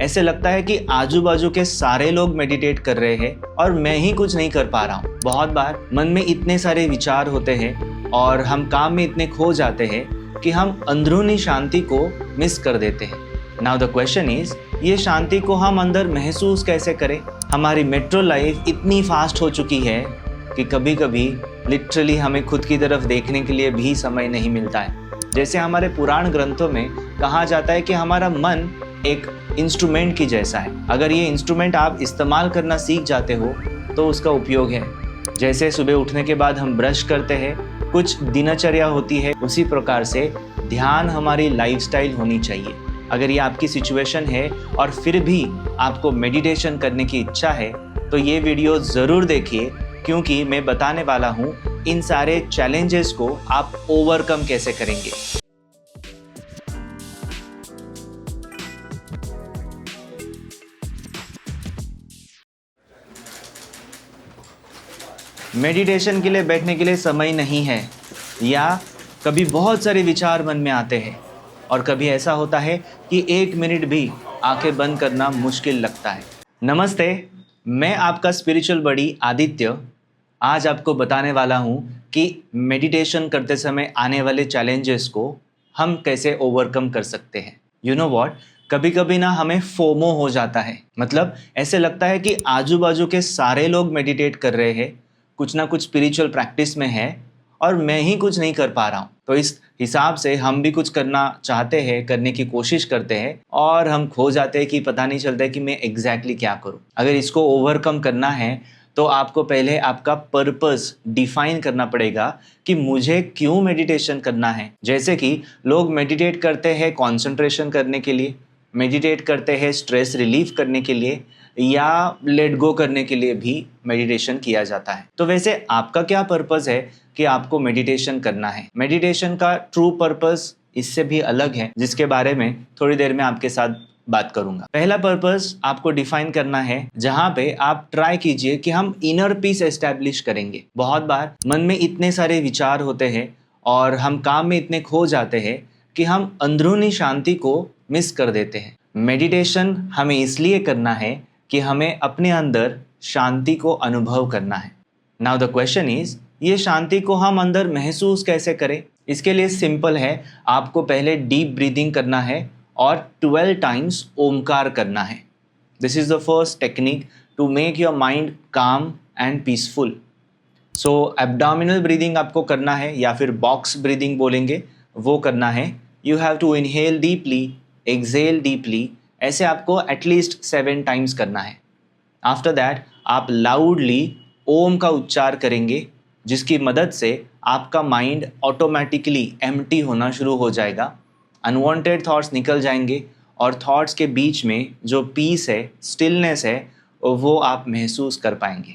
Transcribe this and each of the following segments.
ऐसे लगता है कि आजू बाजू के सारे लोग मेडिटेट कर रहे हैं और मैं ही कुछ नहीं कर पा रहा हूँ। बहुत बार मन में इतने सारे विचार होते हैं और हम काम में इतने खो जाते हैं कि हम अंदरूनी शांति को मिस कर देते हैं। नाउ द क्वेश्चन इज, ये शांति को हम अंदर महसूस कैसे करें? हमारी मेट्रो लाइफ इतनी फास्ट हो चुकी है कि कभी कभी लिटरली हमें खुद की तरफ देखने के लिए भी समय नहीं मिलता है। जैसे हमारे पुराण ग्रंथों में कहा जाता है कि हमारा मन एक इंस्ट्रूमेंट की जैसा है। अगर ये इंस्ट्रूमेंट आप इस्तेमाल करना सीख जाते हो तो उसका उपयोग है। जैसे सुबह उठने के बाद हम ब्रश करते हैं, कुछ दिनचर्या होती है, उसी प्रकार से ध्यान हमारी लाइफस्टाइल होनी चाहिए। अगर ये आपकी सिचुएशन है और फिर भी आपको मेडिटेशन करने की इच्छा है तो ये वीडियो ज़रूर देखिए, क्योंकि मैं बताने वाला हूँ इन सारे चैलेंजेस को आप ओवरकम कैसे करेंगे। मेडिटेशन के लिए बैठने के लिए समय नहीं है, या कभी बहुत सारे विचार मन में आते हैं और कभी ऐसा होता है कि 1 मिनट भी आंखें बंद करना मुश्किल लगता है। नमस्ते, मैं आपका स्पिरिचुअल बडी आदित्य आज आपको बताने वाला हूँ कि मेडिटेशन करते समय आने वाले चैलेंजेस को हम कैसे ओवरकम कर सकते हैं। यू नो व्हाट, कभी कभी ना हमें फोमो हो जाता है। मतलब ऐसे लगता है कि आजू बाजू के सारे लोग मेडिटेट कर रहे हैं, कुछ ना कुछ स्पिरिचुअल प्रैक्टिस में है और मैं ही कुछ नहीं कर पा रहा हूँ। तो इस हिसाब से हम भी कुछ करना चाहते हैं, करने की कोशिश करते हैं और हम खो जाते हैं कि पता नहीं चलता है कि मैं एग्जैक्टली क्या करूँ। अगर इसको ओवरकम करना है तो आपको पहले आपका पर्पस डिफाइन करना पड़ेगा कि मुझे क्यों मेडिटेशन करना है। जैसे कि लोग मेडिटेट करते हैं कंसंट्रेशन करने के लिए, मेडिटेट करते हैं स्ट्रेस रिलीफ करने के लिए, या लेट गो करने के लिए भी मेडिटेशन किया जाता है। तो वैसे आपका क्या पर्पस है कि आपको मेडिटेशन करना है? मेडिटेशन का ट्रू पर्पस इससे भी अलग है, जिसके बारे में थोड़ी देर में आपके साथ बात करूंगा। पहला पर्पस आपको डिफाइन करना है, जहां पे आप ट्राई कीजिए कि हम इनर पीस एस्टैब्लिश करेंगे। बहुत बार मन में इतने सारे विचार होते हैं और हम काम में इतने खो जाते हैं कि हम अंदरूनी शांति को मिस कर देते हैं। मेडिटेशन हमें इसलिए करना है कि हमें अपने अंदर शांति को अनुभव करना है। नाउ द क्वेश्चन इज, ये शांति को हम अंदर महसूस कैसे करें? इसके लिए सिंपल है, आपको पहले डीप ब्रीदिंग करना है और 12 टाइम्स ओमकार करना है। This is the first technique to make your mind calm and peaceful. So abdominal breathing आपको करना है, या फिर बॉक्स ब्रीदिंग बोलेंगे, वो करना है। You have to inhale deeply, exhale deeply, ऐसे आपको एटलीस्ट 7 टाइम्स करना है। आफ्टर दैट आप लाउडली ओम का उच्चार करेंगे, जिसकी मदद से आपका माइंड ऑटोमेटिकली एम्प्टी होना शुरू हो जाएगा। अनवांटेड थॉट्स निकल जाएंगे और थॉट्स के बीच में जो पीस है, स्टिलनेस है, वो आप महसूस कर पाएंगे।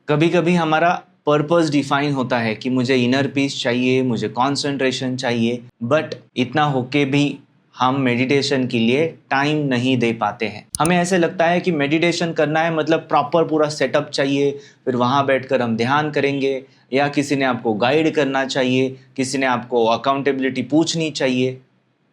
कभी कभी हमारा पर्पस डिफाइन होता है कि मुझे इनर पीस चाहिए, मुझे कंसंट्रेशन चाहिए, बट इतना होके भी हम मेडिटेशन के लिए टाइम नहीं दे पाते हैं। हमें ऐसे लगता है कि मेडिटेशन करना है मतलब प्रॉपर पूरा सेटअप चाहिए, फिर वहाँ बैठकर हम ध्यान करेंगे, या किसी ने आपको गाइड करना चाहिए, किसी ने आपको अकाउंटेबिलिटी पूछनी चाहिए।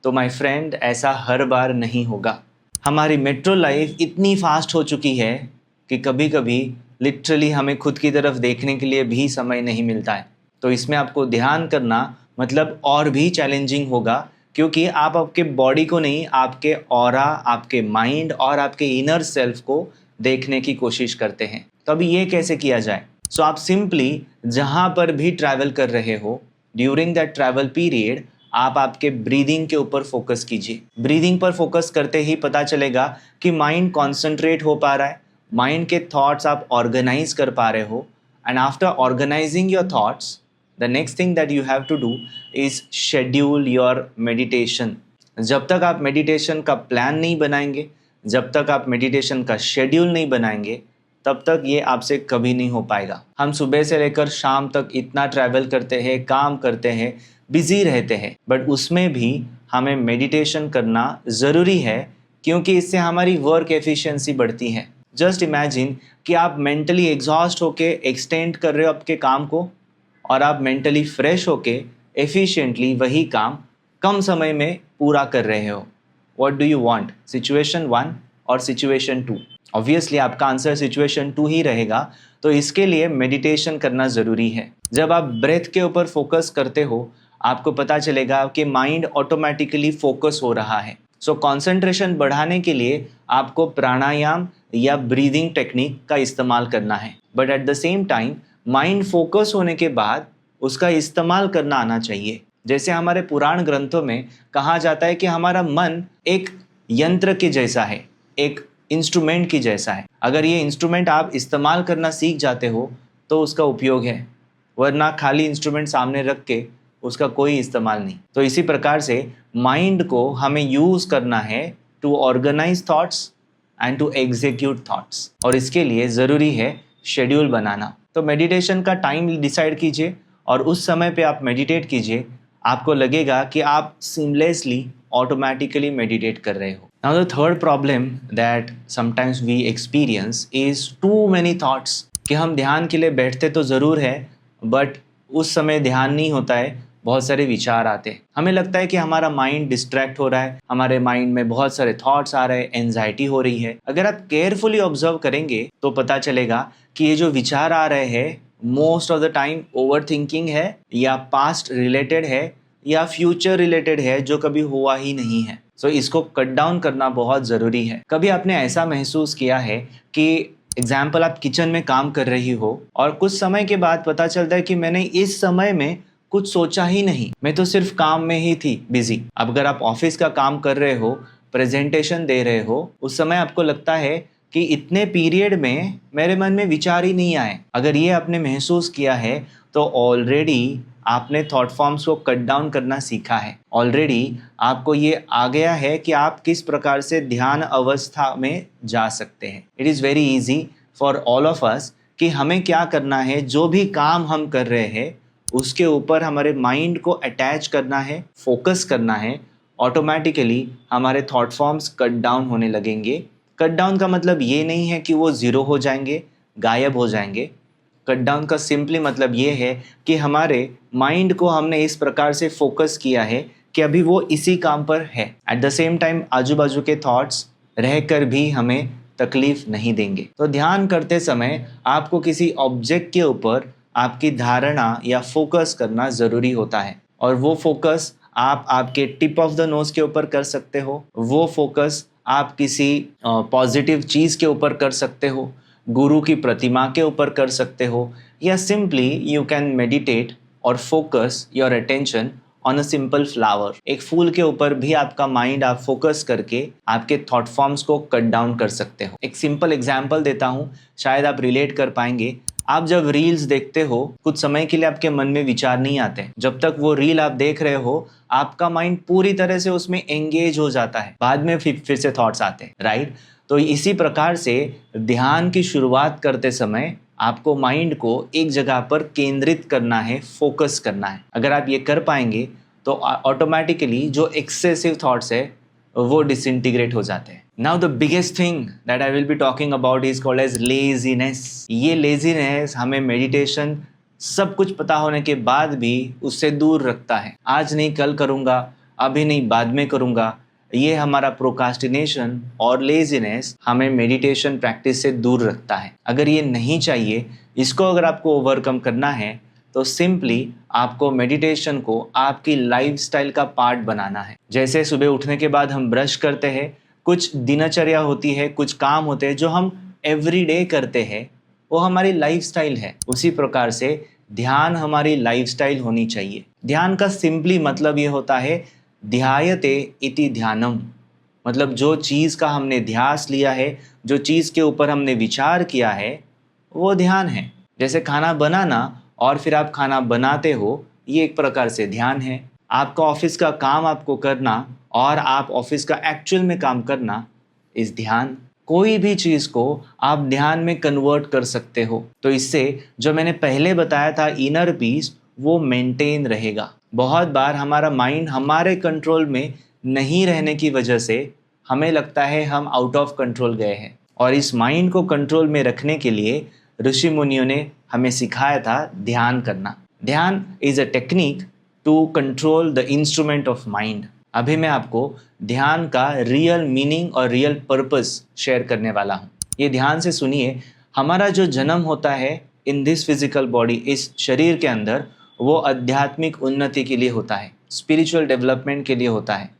तो माय फ्रेंड, ऐसा हर बार नहीं होगा। हमारी मेट्रो लाइफ इतनी फास्ट हो चुकी है कि कभी कभी लिटरली हमें खुद की तरफ देखने के लिए भी समय नहीं मिलता है। तो इसमें आपको ध्यान करना मतलब और भी चैलेंजिंग होगा, क्योंकि आप आपके बॉडी को नहीं, आपके ऑरा, आपके माइंड और आपके इनर सेल्फ को देखने की कोशिश करते हैं। तो अभी ये कैसे किया जाए? सो आप सिंपली जहाँ पर भी ट्रैवल कर रहे हो, ड्यूरिंग दैट ट्रैवल पीरियड आप आपके ब्रीदिंग के ऊपर फोकस कीजिए। ब्रीदिंग पर फोकस करते ही पता चलेगा कि माइंड कॉन्सेंट्रेट हो पा रहा है, माइंड के थॉट्स आप ऑर्गेनाइज कर पा रहे हो। And after organising your thoughts, the next thing that you have to do is schedule your meditation। जब तक आप मेडिटेशन का प्लान नहीं बनाएंगे, जब तक आप मेडिटेशन का शेड्यूल नहीं बनाएंगे, तब तक ये आपसे कभी नहीं हो पाएगा। हम सुबह से लेकर शाम तक इतना ट्रैवल करते हैं, काम करते हैं, बिजी रहते हैं, बट उसमें भी हमें मेडिटेशन करना ज़रूरी है, क्योंकि इससे हमारी वर्क एफिशिएंसी बढ़ती है। जस्ट इमेजिन कि आप मेंटली एग्जॉस्ट होके एक्सटेंड कर रहे हो आपके काम को, और आप मेंटली फ्रेश होके एफिशिएंटली वही काम कम समय में पूरा कर रहे हो। What do you want? Situation 1, और सिचुएशन 2? ऑब्वियसली आपका आंसर सिचुएशन 2 ही रहेगा। तो इसके लिए मेडिटेशन करना ज़रूरी है। जब आप ब्रेथ के ऊपर फोकस करते हो, आपको पता चलेगा कि माइंड ऑटोमेटिकली फोकस हो रहा है। सो कंसंट्रेशन बढ़ाने के लिए आपको प्राणायाम या ब्रीदिंग टेक्निक का इस्तेमाल करना है, but at the same time mind focus होने के बाद उसका इस्तेमाल करना आना चाहिए। जैसे हमारे पुराण ग्रंथों में कहा जाता है कि हमारा मन एक यंत्र के जैसा है, एक इंस्ट्रूमेंट की जैसा है। अगर ये इंस्ट्रूमेंट आप इस्तेमाल करना सीख जाते हो तो उसका उपयोग है, वरना खाली इंस्ट्रूमेंट सामने रख के उसका कोई इस्तेमाल नहीं। तो इसी प्रकार से माइंड को हमें यूज़ करना है to organise thoughts and to execute thoughts, और इसके लिए ज़रूरी है शेड्यूल बनाना। तो मेडिटेशन का टाइम डिसाइड कीजिए और उस समय पे आप मेडिटेट कीजिए। आपको लगेगा कि आप सीमलेसली ऑटोमेटिकली मेडिटेट कर रहे हो। Now the third problem that sometimes we experience is too many thoughts, कि हम ध्यान के लिए बैठते तो ज़रूर है बट उस समय ध्यान नहीं होता है, बहुत सारे विचार आते हैं। हमें लगता है कि हमारा माइंड डिस्ट्रैक्ट हो रहा है, हमारे माइंड में बहुत सारे थॉट्स आ रहे हैं, एंजाइटी हो रही है। अगर आप केयरफुली ऑब्जर्व करेंगे तो पता चलेगा कि ये जो विचार आ रहे हैं most of the time over thinking है, या पास्ट रिलेटेड है, या फ्यूचर रिलेटेड है जो कभी हुआ ही नहीं है। सो इसको कट डाउन करना बहुत ज़रूरी है। कभी आपने ऐसा महसूस किया है कि एग्जाम्पल आप किचन में काम कर रही हो और कुछ समय के बाद पता चलता है कि मैंने इस समय में कुछ सोचा ही नहीं, मैं तो सिर्फ काम में ही थी बिजी। अब अगर आप ऑफिस का काम कर रहे हो, प्रेजेंटेशन दे रहे हो, उस समय आपको लगता है कि इतने पीरियड में मेरे मन में विचार ही नहीं आए। अगर ये आपने महसूस किया है तो ऑलरेडी आपने थॉट फॉर्म्स को कट डाउन करना सीखा है। ऑलरेडी आपको ये आ गया है कि आप किस प्रकार से ध्यान अवस्था में जा सकते हैं। It is very easy for all of us कि हमें क्या करना है, जो भी काम हम कर रहे हैं उसके ऊपर हमारे माइंड को अटैच करना है, फोकस करना है। ऑटोमेटिकली हमारे थॉट फॉर्म्स कट डाउन होने लगेंगे। कट डाउन का मतलब ये नहीं है कि वो ज़ीरो हो जाएंगे, गायब हो जाएंगे। कट डाउन का सिंपली मतलब ये है कि हमारे माइंड को हमने इस प्रकार से फोकस किया है कि अभी वो इसी काम पर है। एट द सेम टाइम आजू बाजू के थॉट्स रहकर भी हमें तकलीफ नहीं देंगे। तो ध्यान करते समय आपको किसी ऑब्जेक्ट के ऊपर आपकी धारणा या फोकस करना ज़रूरी होता है, और वो फोकस आप आपके टिप ऑफ द नोज़ के ऊपर कर सकते हो, वो फोकस आप किसी पॉजिटिव चीज़ के ऊपर कर सकते हो, गुरु की प्रतिमा के ऊपर कर सकते हो, या सिंपली यू कैन मेडिटेट और focus your attention on a simple flower. एक फूल के ऊपर भी आपका माइंड आप फोकस करके आपके थॉट फॉर्म्स को कट डाउन कर सकते हो। एक सिंपल एग्जांपल देता हूँ, शायद आप रिलेट कर पाएंगे। आप जब रील्स देखते हो कुछ समय के लिए आपके मन में विचार नहीं आते। जब तक वो रील आप देख रहे हो आपका माइंड पूरी तरह से उसमें एंगेज हो जाता है, बाद में फिर से थॉट्स आते हैं, राइट। तो इसी प्रकार से ध्यान की शुरुआत करते समय आपको माइंड को एक जगह पर केंद्रित करना है, फोकस करना है। अगर आप ये कर पाएंगे तो ऑटोमेटिकली जो एक्सेसिव थॉट्स है वो डिसइंटीग्रेट हो जाते हैं। Now the biggest thing that I will be talking about is called as laziness. ये लेजीनेस हमें मेडिटेशन सब कुछ पता होने के बाद भी उससे दूर रखता है। आज नहीं कल करूँगा, अभी नहीं बाद में करूँगा, ये हमारा प्रोकास्टिनेशन और लेजीनेस हमें मेडिटेशन प्रैक्टिस से दूर रखता है। अगर ये नहीं चाहिए, इसको अगर आपको ओवरकम करना है तो सिंपली आपको मेडिटेशन को आपकी लाइफस्टाइल का पार्ट बनाना है। जैसे सुबह उठने के बाद हम ब्रश करते हैं, कुछ दिनचर्या होती है, कुछ काम होते हैं जो हम एवरीडे करते हैं, वो हमारी लाइफस्टाइल है। उसी प्रकार से ध्यान हमारी लाइफस्टाइल होनी चाहिए। ध्यान का सिंपली मतलब ये होता है ध्यायते इति ध्यानम, मतलब जो चीज़ का हमने ध्यास लिया है, जो चीज़ के ऊपर हमने विचार किया है, वो ध्यान है। जैसे खाना बनाना और फिर आप खाना बनाते हो, ये एक प्रकार से ध्यान है। आपका ऑफिस का काम आपको करना और आप ऑफिस का एक्चुअल में काम करना इस ध्यान। कोई भी चीज़ को आप ध्यान में कन्वर्ट कर सकते हो, तो इससे जो मैंने पहले बताया था इनर पीस वो मेंटेन रहेगा। बहुत बार हमारा माइंड हमारे कंट्रोल में नहीं रहने की वजह से हमें लगता है हम आउट ऑफ कंट्रोल गए हैं, और इस माइंड को कंट्रोल में रखने के लिए ऋषि मुनियों ने हमें सिखाया था ध्यान करना। ध्यान is a technique to control the instrument of mind. अभी मैं आपको ध्यान का रियल मीनिंग और रियल पर्पस शेयर करने वाला हूँ। ये ध्यान से सुनिए। हमारा जो जन्म होता है इन दिस फिजिकल बॉडी, इस शरीर के अंदर, वो आध्यात्मिक उन्नति के लिए होता है, स्पिरिचुअल डेवलपमेंट के लिए होता है।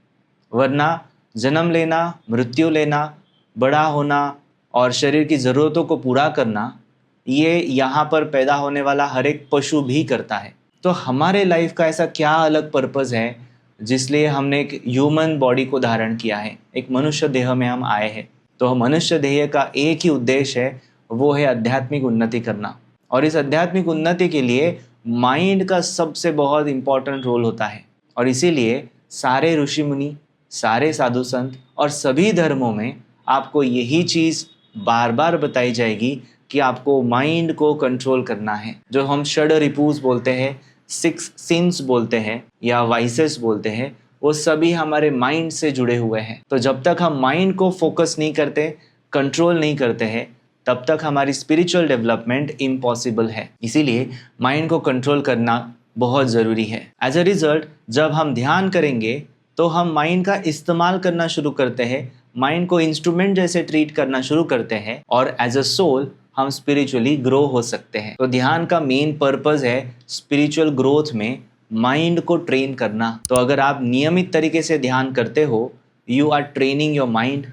वरना जन्म लेना, मृत्यु लेना, बड़ा होना और शरीर की ज़रूरतों को पूरा करना, ये यहाँ पर पैदा होने वाला हर एक पशु भी करता है। तो हमारे लाइफ का ऐसा क्या अलग पर्पस है जिसलिए हमने एक ह्यूमन बॉडी को धारण किया है, एक मनुष्य देह में हम आए हैं। तो मनुष्य देह का एक ही उद्देश्य है, वो है आध्यात्मिक उन्नति करना। और इस आध्यात्मिक उन्नति के लिए माइंड का सबसे बहुत इम्पॉर्टेंट रोल होता है। और इसीलिए सारे ऋषि मुनि, सारे साधु संत और सभी धर्मों में आपको यही चीज़ बार बार बताई जाएगी कि आपको माइंड को कंट्रोल करना है। जो हम षड रिपुज बोलते हैं, 6 सिंस बोलते हैं या वाइसेस बोलते हैं, वो सभी हमारे माइंड से जुड़े हुए हैं। तो जब तक हम माइंड को फोकस नहीं करते, कंट्रोल नहीं करते हैं, तब तक हमारी स्पिरिचुअल डेवलपमेंट इम्पॉसिबल है। इसीलिए माइंड को कंट्रोल करना बहुत ज़रूरी है। एज अ रिजल्ट जब हम ध्यान करेंगे तो हम माइंड का इस्तेमाल करना शुरू करते हैं, माइंड को इंस्ट्रूमेंट जैसे ट्रीट करना शुरू करते हैं और एज अ सोल हम स्पिरिचुअली ग्रो हो सकते हैं। तो ध्यान का मेन पर्पस है स्पिरिचुअल ग्रोथ में माइंड को ट्रेन करना। तो अगर आप नियमित तरीके से ध्यान करते हो, you are training your mind,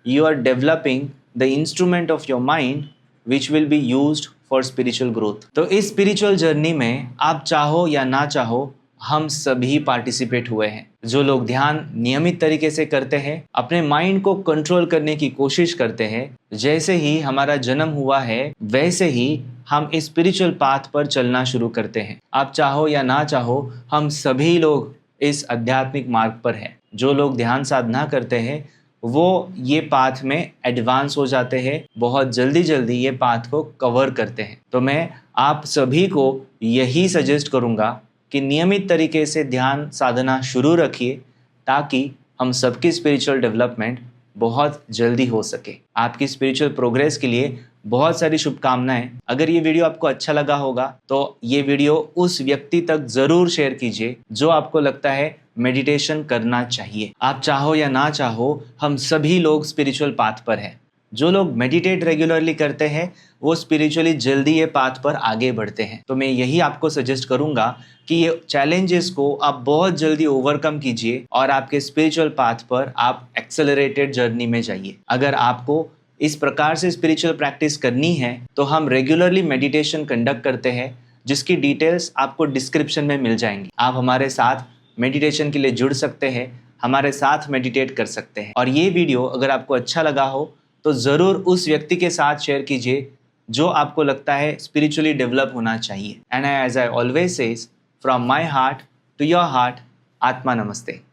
you are developing the instrument of your mind which will be used for spiritual growth. तो इस स्पिरिचुअल जर्नी में आप चाहो या ना चाहो, हम सभी पार्टिसिपेट हुए हैं। जो लोग ध्यान नियमित तरीके से करते हैं, अपने माइंड को कंट्रोल करने की कोशिश करते हैं, जैसे ही हमारा जन्म हुआ है वैसे ही हम इस स्पिरिचुअल पाथ पर चलना शुरू करते हैं। आप चाहो या ना चाहो, हम सभी लोग इस आध्यात्मिक मार्ग पर हैं। जो लोग ध्यान साधना करते हैं वो ये पाथ में एडवांस हो जाते हैं, बहुत जल्दी जल्दी ये पाथ को कवर करते हैं। तो मैं आप सभी को यही सजेस्ट करूँगा कि नियमित तरीके से ध्यान साधना शुरू रखिए, ताकि हम सबकी स्पिरिचुअल डेवलपमेंट बहुत जल्दी हो सके। आपकी स्पिरिचुअल प्रोग्रेस के लिए बहुत सारी शुभकामनाएं। अगर ये वीडियो आपको अच्छा लगा होगा तो ये वीडियो उस व्यक्ति तक ज़रूर शेयर कीजिए जो आपको लगता है मेडिटेशन करना चाहिए। आप चाहो या ना चाहो, हम सभी लोग स्पिरिचुअल पाथ पर हैं। जो लोग मेडिटेट रेगुलरली करते हैं वो स्पिरिचुअली जल्दी ये पाथ पर आगे बढ़ते हैं। तो मैं यही आपको सजेस्ट करूंगा कि ये चैलेंजेस को आप बहुत जल्दी ओवरकम कीजिए और आपके स्पिरिचुअल पाथ पर आप एक्सेलरेटेड जर्नी में जाइए। अगर आपको इस प्रकार से स्पिरिचुअल प्रैक्टिस करनी है तो हम रेगुलरली मेडिटेशन कंडक्ट करते हैं, जिसकी डिटेल्स आपको डिस्क्रिप्शन में मिल जाएंगी। आप हमारे साथ मेडिटेशन के लिए जुड़ सकते हैं, हमारे साथ मेडिटेट कर सकते हैं। और ये वीडियो अगर आपको अच्छा लगा हो तो ज़रूर उस व्यक्ति के साथ शेयर कीजिए जो आपको लगता है स्पिरिचुअली डेवलप होना चाहिए। And as I always says, from my heart to your heart, आत्मा नमस्ते।